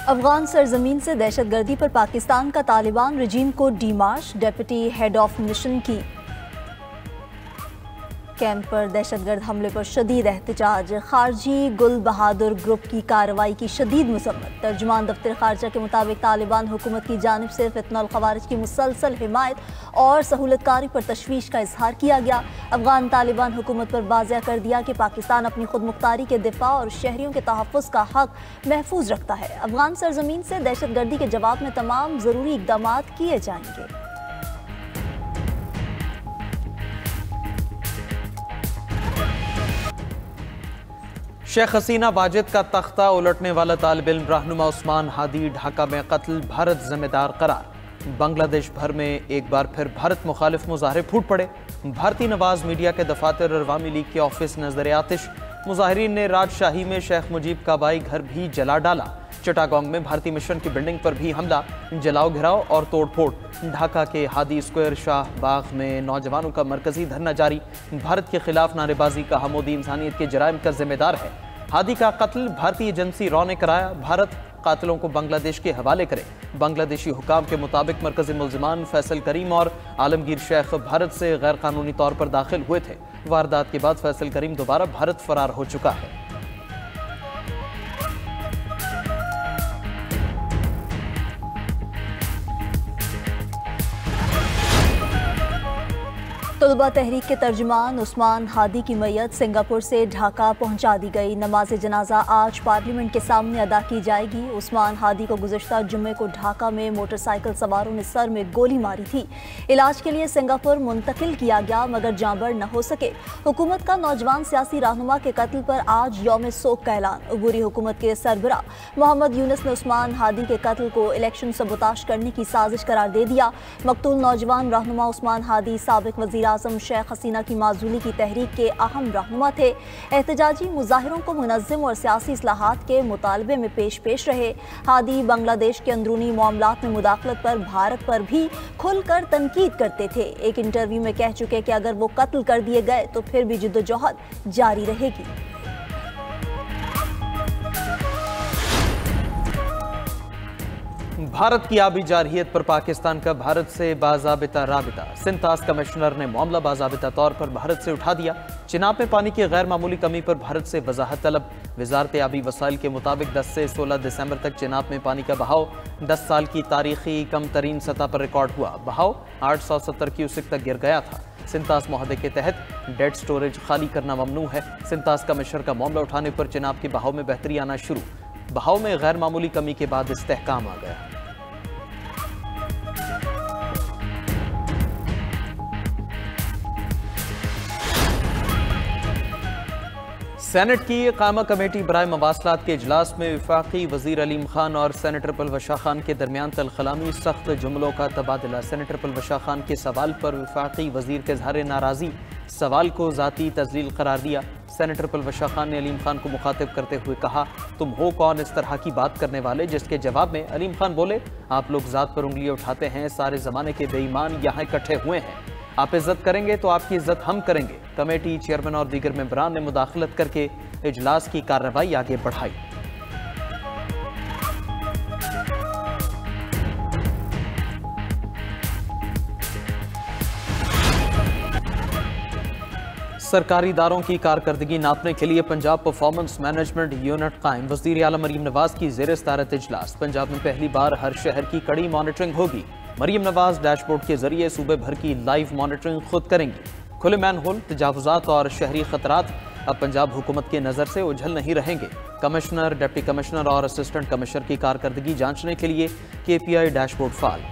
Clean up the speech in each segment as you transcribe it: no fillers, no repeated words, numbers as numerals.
अफगान सरजमीन से दहशतगर्दी पर पाकिस्तान का तालिबान रजीम को डीमार्च। डेप्यूटी हेड ऑफ मिशन की कैंप पर दहशतगर्द हमले पर शदीद एहतजाज। खारजी गुल बहादुर ग्रुप की कार्रवाई की शदीद मसम्मत। तर्जुमान दफ्तर खारजा के मुताबिक तालिबान हुकूमत की जानिब से फितनल खवारिज की मुसलसल हिमायत और सहूलतकारी पर तशवीश का इजहार किया गया। अफगान तालिबान हुकूमत पर वाज़ेह कर दिया कि पाकिस्तान अपनी खुद मुख्तारी के दिफा और शहरियों के तहफ़्फ़ुज़ का हक महफूज रखता है। अफगान सरजमीन से दहशतगर्दी के जवाब में तमाम ज़रूरी इक़दाम किए जाएंगे। शेख हसीना वाजिद का तख्ता उलटने वाला तालिब इल्म रहनुमा उस्मान हादी ढाका में कत्ल भारत जिम्मेदार करार। बांग्लादेश भर में एक बार फिर भारत मुखालिफ मुजाहरे फूट पड़े। भारतीय नवाज मीडिया के दफातर और अवामी लीग के ऑफिस नजर आतिश। मुजाहिरीन ने राजशाही में शेख मुजीब का बाई घर भी जला डाला। चिटागोंग में भारतीय मिशन की बिल्डिंग पर भी हमला, जलाओ घिराव और तोड़फोड़। ढाका के हादी स्क्वायर शाह बाग में नौजवानों का मरकजी धरना जारी। भारत के खिलाफ नारेबाजी का मोदी इंसानियत के जराइम का जिम्मेदार है। हादी का कत्ल भारतीय एजेंसी रॉ ने कराया। भारत कातिलों को बांग्लादेश के हवाले करे। बांग्लादेशी हुकाम के मुताबिक मरकजी मुल्जिमान फैसल करीम और आलमगीर शेख भारत से गैर कानूनी तौर पर दाखिल हुए थे। वारदात के बाद फैसल करीम दोबारा भारत फरार हो चुका है। तलबा तहरीक के तर्जुमान उस्मान हादी की मैयत सिंगापुर से ढाका पहुंचा दी गई। नमाज जनाजा आज पार्लियामेंट के सामने अदा की जाएगी। उस्मान हादी को गुज़श्ता जुम्मे को ढाका में मोटरसाइकिल सवारों ने सर में गोली मारी थी। इलाज के लिए सिंगापुर मुंतकिल किया गया मगर जांबर न हो सके। हुकूमत का नौजवान सियासी रहनुमा के कत्ल पर आज यौम सोग का ऐलान। अबूरी हुकूमत के सरबरा मोहम्मद यूनुस ने उस्मान हादी के कत्ल को इलेक्शन सबोताश करने की साजिश करार दे दिया। मकतूल नौजवान रहनुमा उस्मान हादी साबिक वज़ीर आज़म शेख हसीना की माजूली की तहरीक के अहम रहनुमा थे। एहतजाजी मुजाहिरों को मुनज़्ज़म और सियासी इस्लाहात के मुतालबे में पेश रहे। हादी बांग्लादेश के अंदरूनी मामलात में मुदाखलत पर भारत पर भी खुलकर तनकीद करते थे। एक इंटरव्यू में कह चुके कि अगर वो कत्ल कर दिए गए तो फिर भी जिद्दोजहद जारी रहेगी। भारत की आबी जारहियत पर पाकिस्तान का भारत से बाज़ाबिता राबिता। सिंतास कमिश्नर ने मामला बाज़ाबिता तौर पर भारत से उठा दिया। चिनाब में पानी की गैर मामूली कमी पर भारत से वजाहत तलब। वजारत आबी वसाइल के मुताबिक 10 से 16 दिसंबर तक चिनाब में पानी का बहाव 10 साल की तारीखी कम तरीन सतह पर रिकॉर्ड हुआ। बहाव 870 क्यूसेक तक गिर गया था। सिंतास मुआहदे के तहत डेड स्टोरेज खाली करना ममनू है। सिंतास कमिश्नर का मामला उठाने पर चिनाब के बहाव में बेहतरी आना शुरू। बहाव में गैर मामूली कमी के बाद इस्तेहकाम आ गया। सेनेट की कायमा कमेटी बराए मवासलात के इजलास में वफाकी वजीर अलीम खान और सेनेटर परवशाह खान के दरमियान तलखलामी सख्त जुमलों का तबादला। सेनेटर परवशाह खान के सवाल पर वफाकी वजीर के इजहार नाराजी, सवाल को जाती तजलील करार दिया। सेनेटर परवशाह खान ने अलीम खान को मुखातिब करते हुए कहा, तुम हो कौन इस तरह की बात करने वाले? जिसके जवाब में अलीम खान बोले, आप लोग जात पर उंगलियां उठाते हैं, सारे जमाने के बेईमान यहाँ इकट्ठे हुए हैं, आप इज्जत करेंगे तो आपकी इज्जत हम करेंगे। कमेटी चेयरमैन और दीगर मेंबरान ने मुदाखलत करके इजलास की कार्रवाई आगे बढ़ाई। सरकारी इदारों की कारकर्दगी नापने के लिए पंजाब परफॉर्मेंस मैनेजमेंट यूनिट कायम। वज़ीर आला मरीम नवाज की ज़ेर सदारत इजलास। पंजाब में पहली बार हर शहर की कड़ी मॉनिटरिंग होगी। मरीम नवाज डैशबोर्ड के जरिए सूबे भर की लाइव मॉनिटरिंग खुद करेंगी। खुले मैनहोल, तजावुजात और शहरी खतरात अब पंजाब हुकूमत की नज़र से उझल नहीं रहेंगे। कमिश्नर, डिप्टी कमिश्नर और असिस्टेंट कमिश्नर की कारकर्दगी जांचने के लिए KPI डैशबोर्ड फाल।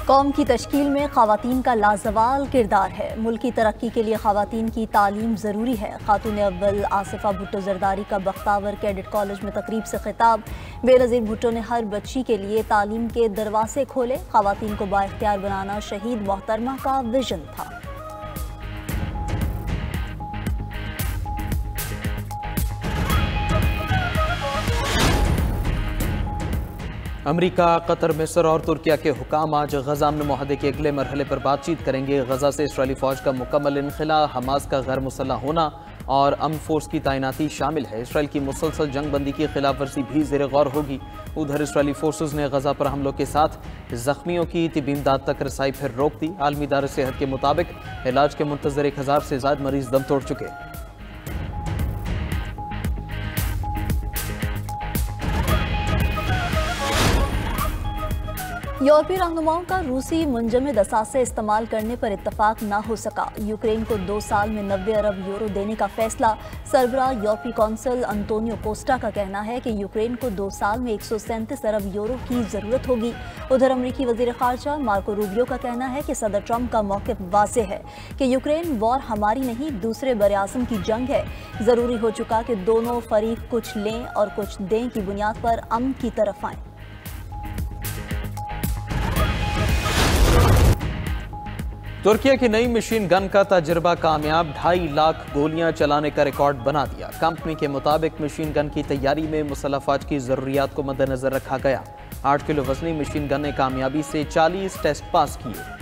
कौम की तश्कील में ख़वातीन का लाजवाल किरदार है। मुल्क की तरक्की के लिए ख़वातीन की तालीम ज़रूरी है। खातून अव्वल आसिफा भुट्टो जरदारी का बख्तावर कैडेट कॉलेज में तकरीब से खिताब। बेनज़ीर भुट्टो ने हर बच्ची के लिए तालीम के दरवाजे खोले। ख़वातीन को बाइख्तियार बनाना शहीद मोहतरमा का विजन था। अमेरिका, कतर, मिस्र और तुर्किया के हुकाम आज गजा अमन मुआहदे के अगले मरहले पर बातचीत करेंगे। गजा से इसराइली फौज का मुकम्मल इनखला, हमास का गैर मुसल्लह होना और अमन फोर्स की तैनाती शामिल है। इसराइल की मुसलसल जंग बंदी की खिलाफ वर्जी भी ज़ेर गौर होगी। उधर इसराइली फोर्सेज ने गजा पर हमलों के साथ जख्मियों की तिबी इमदाद तक रसाई फिर रोक दी। आलमी इदारे सेहत के मुताबिक इलाज के मुंतजर 1000 से ज़्यादा मरीज दम तोड़ चुके। यूरोपीय रहनुमाओं का रूसी मुंजमद असासे इस्तेमाल करने पर इत्तफाक न हो सका। यूक्रेन को 2 साल में 90 अरब यूरो देने का फैसला। सरबराह यूरोपीय कौंसिल अंतोनियो कोस्टा का कहना है कि यूक्रेन को 2 साल में 137 अरब यूरो की जरूरत होगी। उधर अमरीकी वजीर खारजा मार्को रूबियो का कहना है कि सदर ट्रंप का मौक़िफ़ वाज़ेह है कि यूक्रेन वॉर हमारी नहीं दूसरे बरे-आज़म की जंग है। ज़रूरी हो चुका कि दोनों फरीक कुछ लें और कुछ दें की बुनियाद पर अमन की तरफ आएं। तुर्किया की नई मशीन गन का तजर्बा कामयाब, 2.5 लाख गोलियां चलाने का रिकॉर्ड बना दिया। कंपनी के मुताबिक मशीन गन की तैयारी में मुसल्लह फौज की ज़रूरियात को मद्देनजर रखा गया। 8 किलो वजनी मशीन गन ने कामयाबी से 40 टेस्ट पास किए।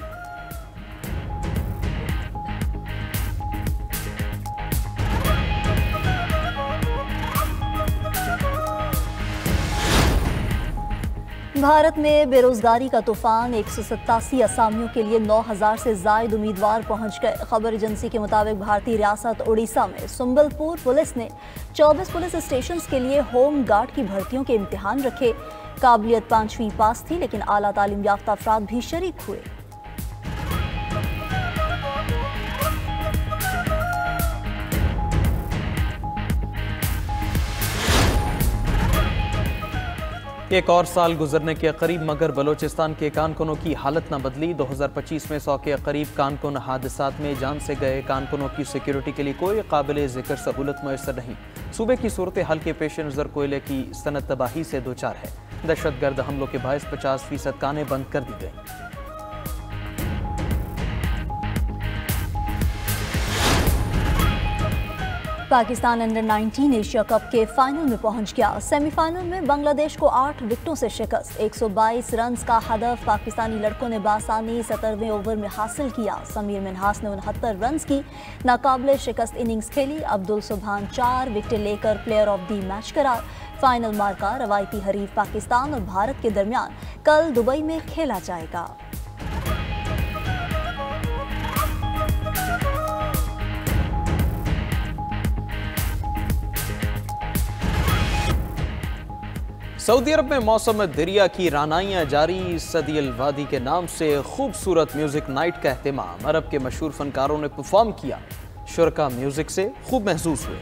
भारत में बेरोजगारी का तूफान, 187 असामियों के लिए 9000 से ज़ायद उम्मीदवार पहुंच गए। खबर एजेंसी के मुताबिक भारतीय रियासत उड़ीसा में सुंबलपुर पुलिस ने 24 पुलिस स्टेशन के लिए होम गार्ड की भर्तियों के इम्तिहान रखे। काबिलियत 5वीं पास थी, लेकिन आला तालीम याफ्ता अफराद भी शरीक हुए। एक और साल गुजरने के करीब, मगर बलोचिस्तान के कारकुनों की हालत न बदली। 2025 में 100 के करीब कारकुन हादसात में जान से गए। कारकुनों की सिक्योरिटी के लिए कोई काबिल जिक्र सहूलत मैसर नहीं। सूबे की सूरत हाल के पेश नज़र कोयले की सनत तबाही से दो चार है। दहशतगर्द हमलों के बायस 50% कानें बंद कर दी गई। पाकिस्तान अंडर 19 एशिया कप के फाइनल में पहुंच गया। सेमीफाइनल में बांग्लादेश को 8 विकेटों से शिकस्त। 122 रन का हदफ पाकिस्तानी लड़कों ने बासानी 17वें ओवर में हासिल किया। समीर मिन्हास ने 69 रन की नाकाबिले शिकस्त इनिंग्स खेली। अब्दुल सुबहान 4 विकेटें लेकर प्लेयर ऑफ द मैच करार। फाइनल मार्का रवायती हरीफ पाकिस्तान और भारत के दरमियान कल दुबई में खेला जाएगा। सऊदी अरब में मौसम दरिया की रानाइयाँ जारी। सदी अल वादी के नाम से खूबसूरत म्यूजिक नाइट का एहतमाम। अरब के मशहूर फनकारों ने परफॉर्म किया। शुरका म्यूजिक से खूब महसूस हुए।